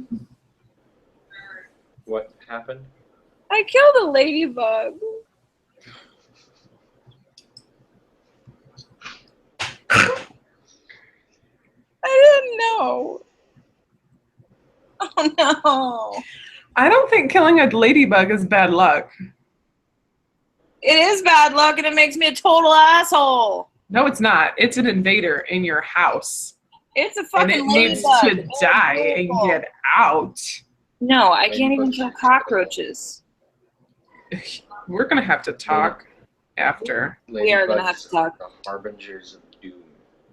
What happened? I killed a ladybug. I didn't know. Oh no. I don't think killing a ladybug is bad luck. It is bad luck, and it makes me a total asshole. No, it's not. It's an invader in your house. It's a fucking ladybug. And it needs to die and get out. No, I can't even kill cockroaches. We're going to have to talk after. We are going to have to talk. The harbingers of doom.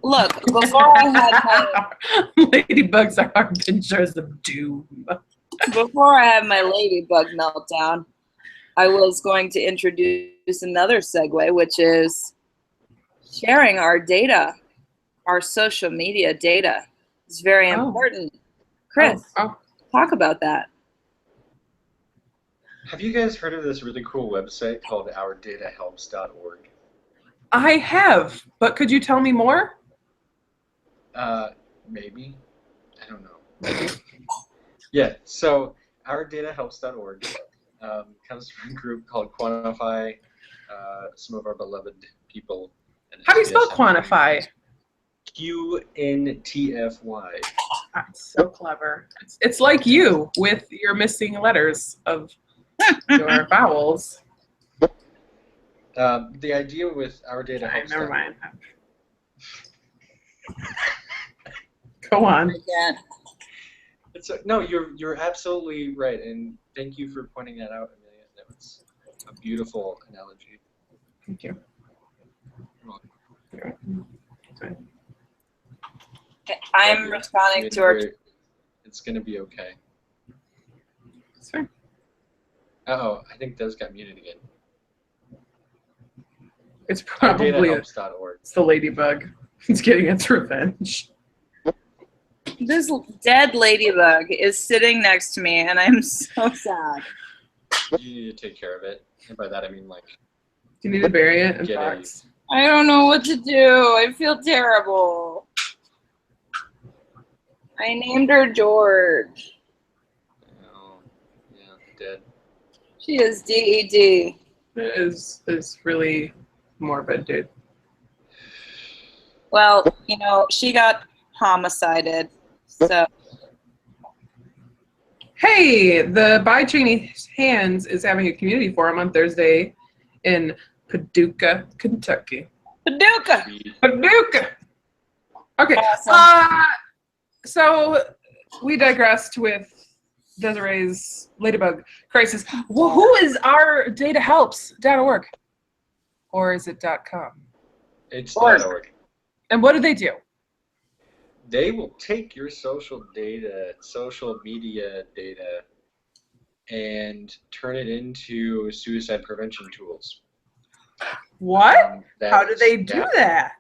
Look, before I had my... Ladybugs are harbingers of doom. Before I had my ladybug meltdown, I was going to introduce another segue, which is sharing our data, our social media data. It's very important. Chris, talk about that. Have you guys heard of this really cool website called OurDataHelps.org? I have, but could you tell me more? Maybe. I don't know. Yeah, so OurDataHelps.org comes from a group called Quantify, some of our beloved people. How do you spell quantify? QNTFY. That's so clever. It's like you with your missing letters of your vowels. The idea with Our Data Helps. Never mind. Go on. No, you're absolutely right, and thank you for pointing that out, Amelia. That was a beautiful analogy. Thank you. I'm responding to our... It's going to be okay. Sorry. Uh-oh, I think Des got muted again. It's probably it's the ladybug. It's getting its revenge. This dead ladybug is sitting next to me, and I'm so sad. You need to take care of it. And by that, I mean, like... Do you need to bury it in box? I don't know what to do. I feel terrible. I named her George. Oh, yeah, dead. She is DED. It is really morbid, dude. Well, she got homicided, so Hey, the By Cheney's Hands is having a community forum on Thursday in Paducah, Kentucky. Paducah. Paducah. Okay. Awesome. So we digressed with Desiree's Ladybug Crisis. Well, who is our datahelps.org? Or is it .com? It's .org. And what do they do? They will take your social data, social media data, and turn it into suicide prevention tools. What? How do they do that?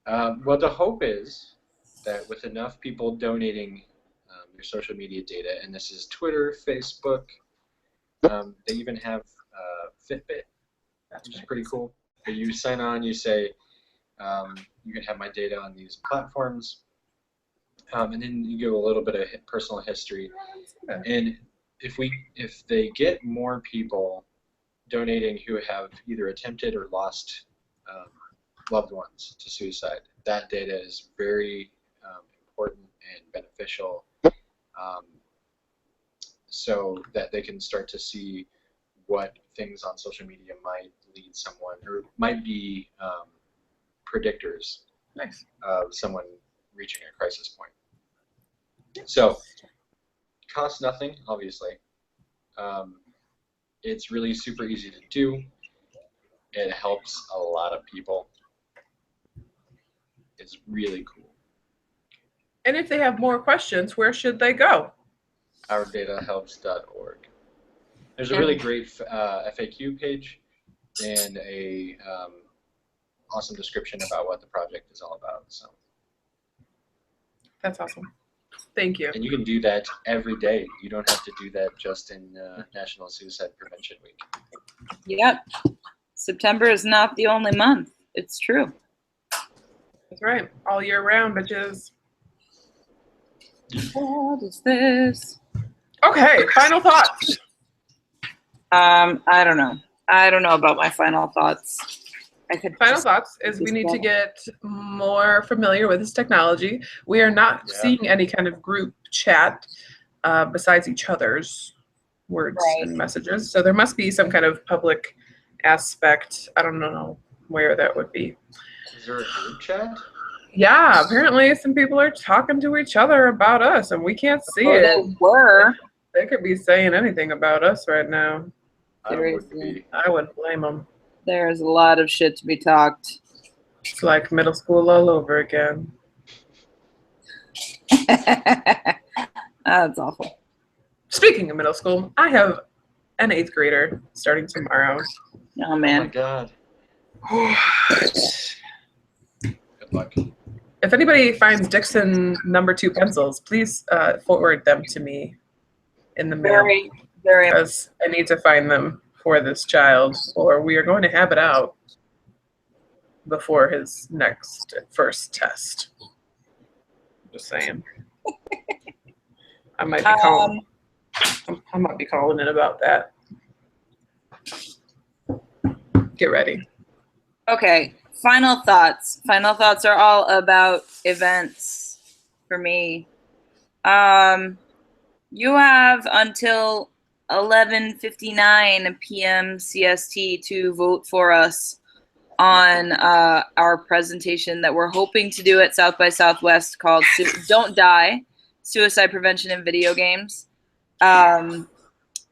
Well, the hope is that with enough people donating your social media data, and this is Twitter, Facebook, they even have Fitbit, which is pretty cool. But you sign on, you say, you can have my data on these platforms, and then you give a little bit of personal history. And if they get more people donating who have either attempted or lost loved ones to suicide, that data is very important and beneficial, so that they can start to see what things on social media might lead someone, or might be predictors of someone reaching a crisis point. So, costs nothing, obviously. It's really super easy to do. It helps a lot of people. It's really cool. And if they have more questions, where should they go? OurDataHelps.org. There's a really great FAQ page and a awesome description about what the project is all about. So that's awesome. Thank you. And you can do that every day. You don't have to do that just in National Suicide Prevention Week. Yep. September is not the only month. It's true. That's right. All year round, bitches. What is this? Okay, final thoughts. I don't know. I don't know about my final thoughts. Final thoughts is we need to get more familiar with this technology. We are not seeing any kind of group chat besides each other's words and messages. So there must be some kind of public aspect. I don't know where that would be. Is there a group chat? Yeah, apparently some people are talking to each other about us, and we can't see it. They were. They could be saying anything about us right now. Seriously. I wouldn't blame them. There's a lot of shit to be talked. It's like middle school all over again. That's awful. Speaking of middle school, I have an 8th grader starting tomorrow. Oh, man. Oh, my God. Good luck. If anybody finds Dixon #2 pencils, please forward them to me in the mail. Very. Because I need to find them for this child, or we are going to have it out before his first test. Just saying. I might be calling. I might be calling in about that. Get ready. Okay. Final thoughts. Final thoughts are all about events for me. You have until 11:59 p.m. CST to vote for us on our presentation that we're hoping to do at South by Southwest called Don't Die, Suicide Prevention in Video Games.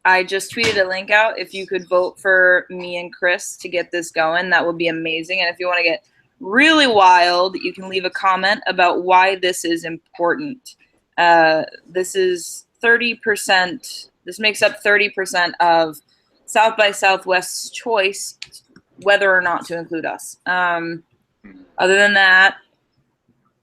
I just tweeted a link out. If you could vote for me and Chris to get this going, that would be amazing. And if you want to get really wild, you can leave a comment about why this is important. This is 30%. This makes up 30% of South by Southwest's choice whether or not to include us. Other than that,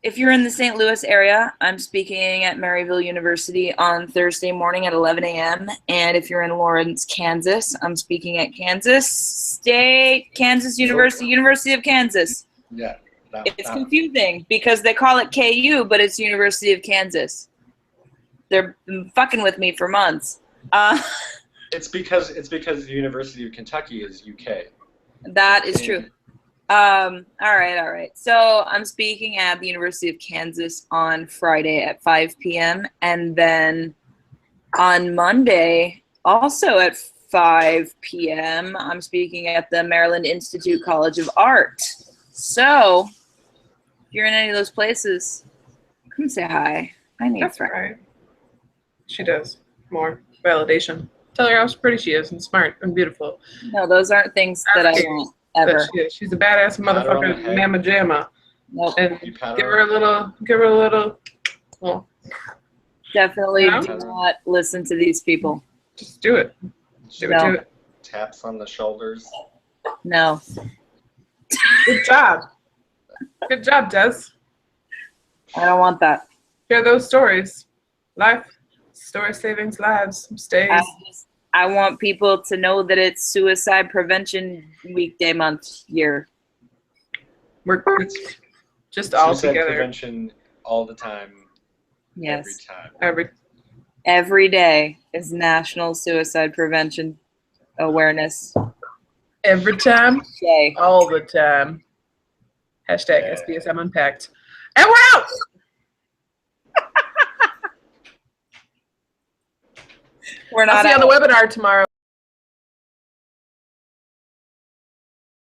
if you're in the St. Louis area, I'm speaking at Maryville University on Thursday morning at 11 a.m. And if you're in Lawrence, Kansas, I'm speaking at Kansas University, University of Kansas. Yeah. It's confusing because they call it KU, but it's University of Kansas. They're fucking with me for months. It's because the University of Kentucky is UK. That is true. All right. So I'm speaking at the University of Kansas on Friday at 5 p.m. And then On Monday, also at 5 p.m., I'm speaking at the Maryland Institute College of Art. So, if you're in any of those places, come say hi. I need That's friends. right. She does. More validation. Tell her how pretty she is and smart and beautiful. No, those aren't things that I want That ever. she is. She's a badass Pat her on the motherfucker, head. mamma jamma. Nope. And You pat give her her a little, well, Definitely You know? do not listen to these people. just do it. Do it, No. do it. taps on the shoulders. No. Good job. Good job, Des. I don't want that. Share those stories. Life, story savings lives, stays. I want people to know that it's Suicide Prevention Weekday month year. We're just all Suicide together. prevention all the time, Yes. every time. Every day is National Suicide Prevention Awareness Every time, Day. all the time. Hashtag Yeah. Spsm Unpacked. And we're out! We're I'll not see you on out. the webinar tomorrow.